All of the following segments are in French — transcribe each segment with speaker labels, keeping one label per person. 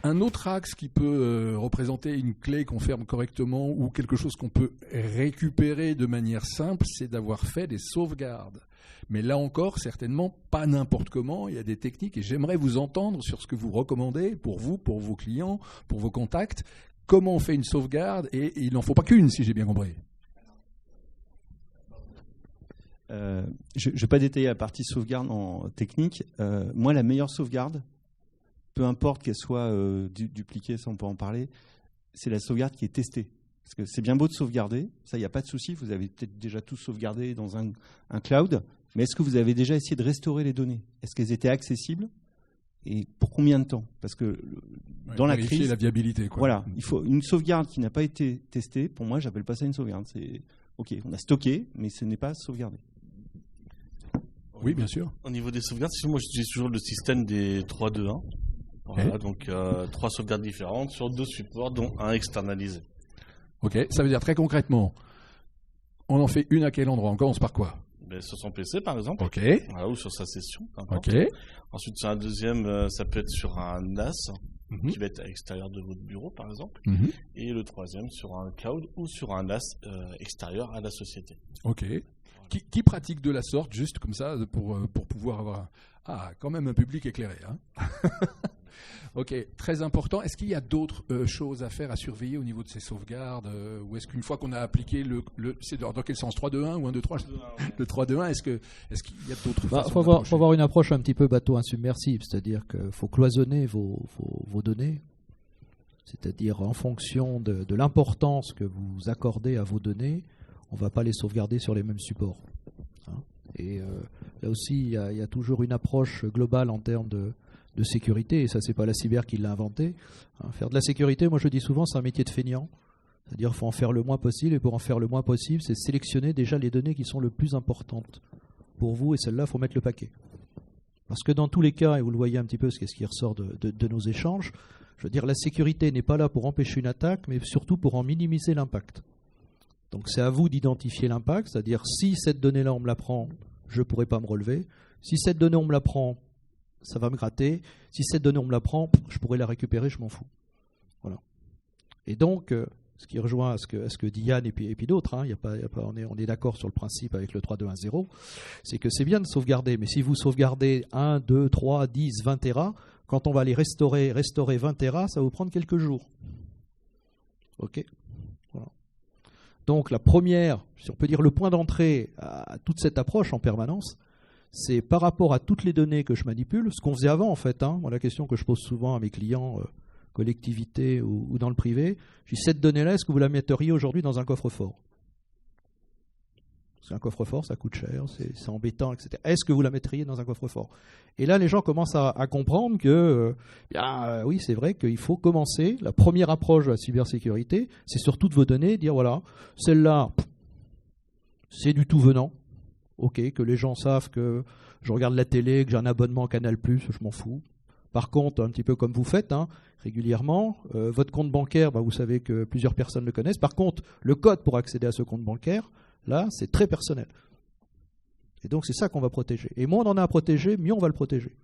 Speaker 1: Un autre axe qui peut représenter une clé qu'on ferme correctement ou quelque chose qu'on peut récupérer de manière simple, c'est d'avoir fait des sauvegardes. Mais là encore, certainement pas n'importe comment, il y a des techniques et j'aimerais vous entendre sur ce que vous recommandez pour vous, pour vos clients, pour vos contacts. Comment on fait une sauvegarde et il n'en faut pas qu'une, si j'ai bien compris.
Speaker 2: Je ne vais pas détailler la partie sauvegarde en technique. Moi, la meilleure sauvegarde, peu importe qu'elle soit dupliquée, ça on peut en parler, c'est la sauvegarde qui est testée. Parce que c'est bien beau de sauvegarder, ça il n'y a pas de souci, vous avez peut-être déjà tout sauvegardé dans un cloud, mais est-ce que vous avez déjà essayé de restaurer les données? Est-ce qu'elles étaient accessibles? Et pour combien de temps? Parce que dans la crise,
Speaker 1: la viabilité, quoi.
Speaker 2: Voilà, il faut une sauvegarde qui n'a pas été testée. Pour moi, j'appelle pas ça une sauvegarde. C'est ok, on a stocké, mais ce n'est pas sauvegardé.
Speaker 1: Oui, bien sûr.
Speaker 3: Au niveau des sauvegardes, moi j'utilise toujours le système des 3-2-1. Voilà, donc 3 sauvegardes différentes sur 2 supports, dont un externalisé.
Speaker 1: Ok, ça veut dire très concrètement, on en fait une à quel endroit? On commence par quoi?
Speaker 3: Sur son PC par exemple,
Speaker 1: ok.
Speaker 3: Voilà, ou sur sa session.
Speaker 1: Ok.
Speaker 3: Ensuite sur un deuxième, ça peut être sur un NAS qui va être à l'extérieur de votre bureau par exemple. Et le troisième sur un cloud ou sur un NAS extérieur à la société.
Speaker 1: Ok. Qui pratique de la sorte, juste comme ça, pour pouvoir avoir quand même un public éclairé, hein. Ok, très important. Est-ce qu'il y a d'autres choses à faire, à surveiller au niveau de ces sauvegardes ou est-ce qu'une fois qu'on a appliqué c'est dans quel sens, 3-2-1 ou 1-2-3 Le 3-2-1, est-ce qu'il y a d'autres façons
Speaker 4: Il faut avoir une approche un petit peu bateau insubmersible, c'est-à-dire qu'il faut cloisonner vos données, c'est-à-dire en fonction de l'importance que vous accordez à vos données, on ne va pas les sauvegarder sur les mêmes supports. Hein. Et là aussi, il y a toujours une approche globale en termes de sécurité, et ça, c'est pas la cyber qui l'a inventé. Hein, faire de la sécurité, moi je dis souvent, c'est un métier de feignant. C'est-à-dire qu'il faut en faire le moins possible, et pour en faire le moins possible, c'est sélectionner déjà les données qui sont le plus importantes pour vous, et celles-là, il faut mettre le paquet. Parce que dans tous les cas, et vous le voyez un petit peu, ce qui ressort de nos échanges, je veux dire, la sécurité n'est pas là pour empêcher une attaque, mais surtout pour en minimiser l'impact. Donc c'est à vous d'identifier l'impact, c'est-à-dire si cette donnée-là, on me la prend, je ne pourrai pas me relever. Si cette donnée, on me la prend, ça va me gratter. Si cette donnée, on me la prend, je pourrais la récupérer, je m'en fous. Voilà. Et donc, ce qui rejoint à ce que dit Yann et puis d'autres, hein, on est d'accord sur le principe avec le 3.2.1.0, c'est que c'est bien de sauvegarder, mais si vous sauvegardez 1, 2, 3, 10, 20 Tera, quand on va les restaurer 20 Tera, ça va vous prendre quelques jours. Ok. Voilà. Donc la première, si on peut dire le point d'entrée à toute cette approche en permanence, c'est par rapport à toutes les données que je manipule, ce qu'on faisait avant en fait. Moi, la question que je pose souvent à mes clients, collectivités ou dans le privé, je dis cette donnée-là, est-ce que vous la metteriez aujourd'hui dans un coffre-fort? Parce qu'un coffre-fort, ça coûte cher, c'est embêtant, etc. Est-ce que vous la mettriez dans un coffre-fort? Et là, les gens commencent à comprendre que, oui, c'est vrai qu'il faut commencer. La première approche de la cybersécurité, c'est sur toutes vos données, dire voilà, celle-là, c'est du tout venant. Ok, que les gens savent que je regarde la télé, que j'ai un abonnement Canal+, je m'en fous. Par contre, un petit peu comme vous faites régulièrement, votre compte bancaire, vous savez que plusieurs personnes le connaissent. Par contre, le code pour accéder à ce compte bancaire, là, c'est très personnel. Et donc, c'est ça qu'on va protéger. Et moins on en a à protéger, mieux on va le protéger.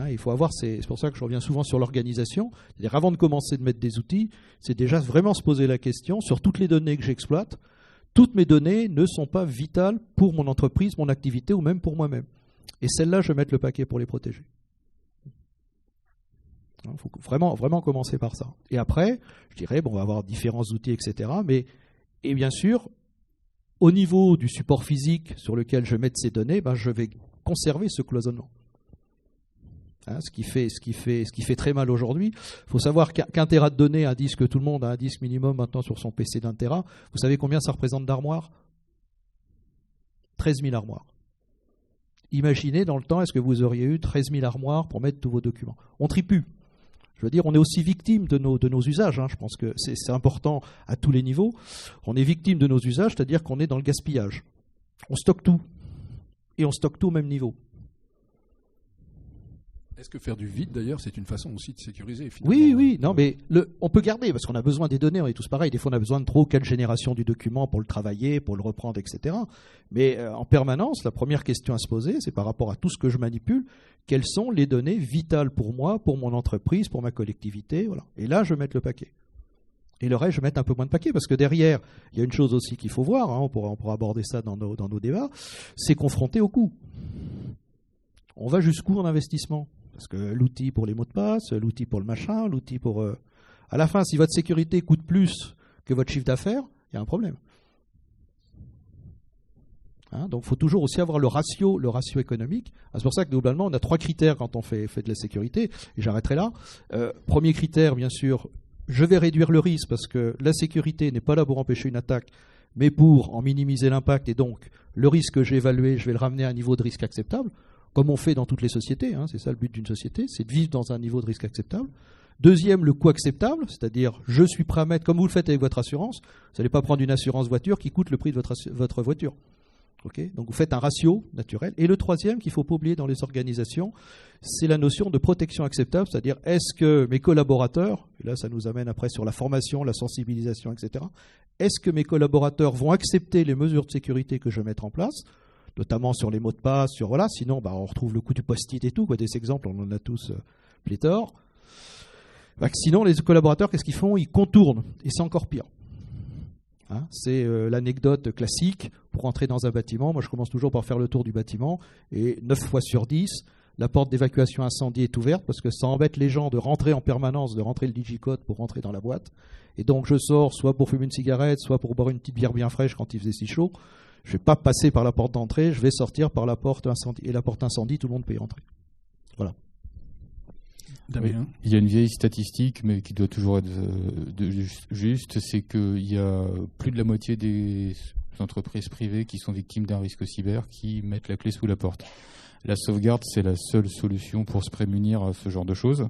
Speaker 4: Il faut avoir, c'est pour ça que je reviens souvent sur l'organisation. C'est-à-dire, avant de commencer de mettre des outils, c'est déjà vraiment se poser la question sur toutes les données que j'exploite. Toutes mes données ne sont pas vitales pour mon entreprise, mon activité ou même pour moi-même. Et celles-là, je vais mettre le paquet pour les protéger. Il faut vraiment, vraiment commencer par ça. Et après, je dirais, on va avoir différents outils, etc. Et bien sûr, au niveau du support physique sur lequel je vais mettre ces données, je vais conserver ce cloisonnement. Ce qui fait très mal aujourd'hui. Il faut savoir qu'un Tera de données, un disque, tout le monde a un disque minimum maintenant sur son PC d'1 Tera. Vous savez combien ça représente d'armoires? 13 000 armoires. Imaginez dans le temps, est-ce que vous auriez eu 13 000 armoires pour mettre tous vos documents? On tripue. Je veux dire, on est aussi victime de nos usages. Je pense que c'est important à tous les niveaux. On est victime de nos usages, c'est-à-dire qu'on est dans le gaspillage. On stocke tout. Et on stocke tout au même niveau.
Speaker 1: Est-ce que faire du vide, d'ailleurs, c'est une façon aussi de sécuriser finalement?
Speaker 4: Oui, non, mais on peut garder, parce qu'on a besoin des données, on est tous pareils. Des fois, on a besoin de 3 ou 4 générations du document pour le travailler, pour le reprendre, etc. Mais en permanence, la première question à se poser, c'est par rapport à tout ce que je manipule, quelles sont les données vitales pour moi, pour mon entreprise, pour ma collectivité, voilà. Et là, je vais mettre le paquet. Et le reste, je vais mettre un peu moins de paquet, parce que derrière, il y a une chose aussi qu'il faut voir, hein, on pourra aborder ça dans nos débats, c'est confronter au coût. On va jusqu'où en investissement? Parce que l'outil pour les mots de passe, l'outil pour le machin, l'outil pour... À la fin, si votre sécurité coûte plus que votre chiffre d'affaires, il y a un problème. Hein, donc il faut toujours aussi avoir le ratio économique. Ah, c'est pour ça que globalement, on a 3 critères quand on fait de la sécurité, et j'arrêterai là. Premier critère, bien sûr, je vais réduire le risque, parce que la sécurité n'est pas là pour empêcher une attaque, mais pour en minimiser l'impact, et donc le risque que j'ai évalué, je vais le ramener à un niveau de risque acceptable, comme on fait dans toutes les sociétés, hein, c'est ça le but d'une société, c'est de vivre dans un niveau de risque acceptable. Deuxième, le coût acceptable, c'est-à-dire je suis prêt à mettre, comme vous le faites avec votre assurance, vous n'allez pas prendre une assurance voiture qui coûte le prix de votre voiture. Okay, donc vous faites un ratio naturel. Et le troisième qu'il ne faut pas oublier dans les organisations, c'est la notion de protection acceptable, c'est-à-dire est-ce que mes collaborateurs, et là ça nous amène après sur la formation, la sensibilisation, etc., est-ce que mes collaborateurs vont accepter les mesures de sécurité que je vais mettre en place, notamment sur les mots de passe, sur voilà, sinon on retrouve le coup du post-it et tout, quoi, des exemples, on en a tous pléthore. Sinon, les collaborateurs, qu'est-ce qu'ils font? Ils contournent, et c'est encore pire. Hein, c'est l'anecdote classique pour entrer dans un bâtiment. Moi, je commence toujours par faire le tour du bâtiment, et 9 fois sur 10, la porte d'évacuation incendie est ouverte, parce que ça embête les gens de rentrer en permanence, de rentrer le digicode pour rentrer dans la boîte. Et donc, je sors soit pour fumer une cigarette, soit pour boire une petite bière bien fraîche quand il faisait si chaud. Je ne vais pas passer par la porte d'entrée, je vais sortir par la porte incendie. Et la porte incendie, tout le monde peut y rentrer. Voilà.
Speaker 5: Damien. Il y a une vieille statistique, mais qui doit toujours être juste, c'est qu'il y a plus de la moitié des entreprises privées qui sont victimes d'un risque cyber qui mettent la clé sous la porte. La sauvegarde, c'est la seule solution pour se prémunir à ce genre de choses.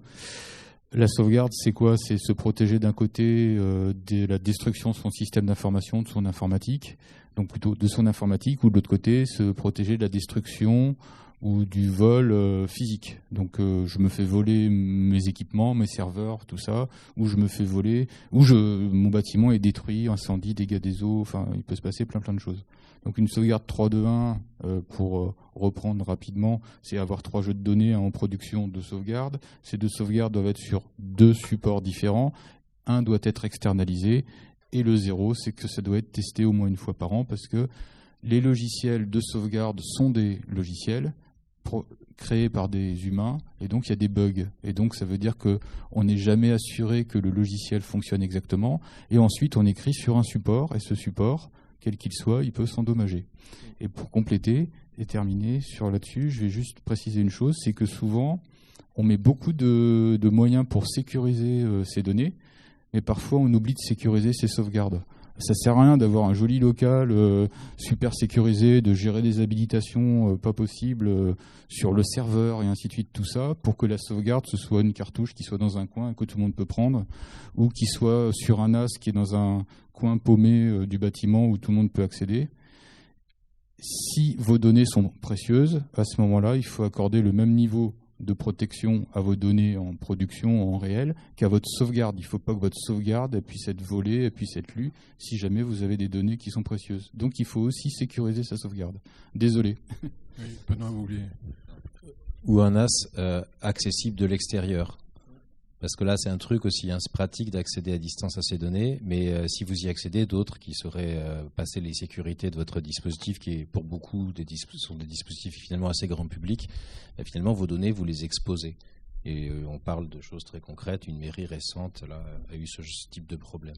Speaker 5: La sauvegarde, c'est quoi? C'est se protéger d'un côté de la destruction de son système d'information, de son informatique, donc plutôt de son informatique, ou de l'autre côté, se protéger de la destruction ou du vol physique. Donc je me fais voler mes équipements, mes serveurs, tout ça, ou je me fais voler, ou mon bâtiment est détruit, incendie, dégâts des eaux, enfin il peut se passer plein de choses. Donc une sauvegarde 3-2-1, pour reprendre rapidement, c'est avoir 3 jeux de données en production de sauvegarde. Ces 2 sauvegardes doivent être sur 2 supports différents. Un doit être externalisé, et le 0, c'est que ça doit être testé au moins une fois par an, parce que les logiciels de sauvegarde sont des logiciels créés par des humains, et donc il y a des bugs. Et donc ça veut dire qu'on n'est jamais assuré que le logiciel fonctionne exactement, et ensuite on écrit sur un support, et ce support, quel qu'il soit, il peut s'endommager. Et pour compléter et terminer sur là-dessus, je vais juste préciser une chose, c'est que souvent on met beaucoup de moyens pour sécuriser ces données, mais parfois on oublie de sécuriser ces sauvegardes. Ça sert à rien d'avoir un joli local super sécurisé, de gérer des habilitations pas possibles sur le serveur et ainsi de suite, tout ça, pour que la sauvegarde, ce soit une cartouche qui soit dans un coin et que tout le monde peut prendre, ou qui soit sur un NAS qui est dans un coin paumé du bâtiment où tout le monde peut accéder. Si vos données sont précieuses, à ce moment-là, il faut accorder le même niveau de protection à vos données en production en réel qu'à votre sauvegarde. Il ne faut pas que votre sauvegarde puisse être volée, puisse être lue si jamais vous avez des données qui sont précieuses. Donc il faut aussi sécuriser sa sauvegarde. Désolé.
Speaker 1: Oui, Benoît, vous oubliez.
Speaker 6: Ou un NAS accessible de l'extérieur. Parce que là, c'est un truc aussi, hein, c'est pratique d'accéder à distance à ces données, mais si vous y accédez, d'autres qui sauraient passer les sécurités de votre dispositif, qui est pour beaucoup sont des dispositifs finalement assez grand public, finalement vos données, vous les exposez. Et on parle de choses très concrètes. Une mairie récente là, a eu ce type de problème.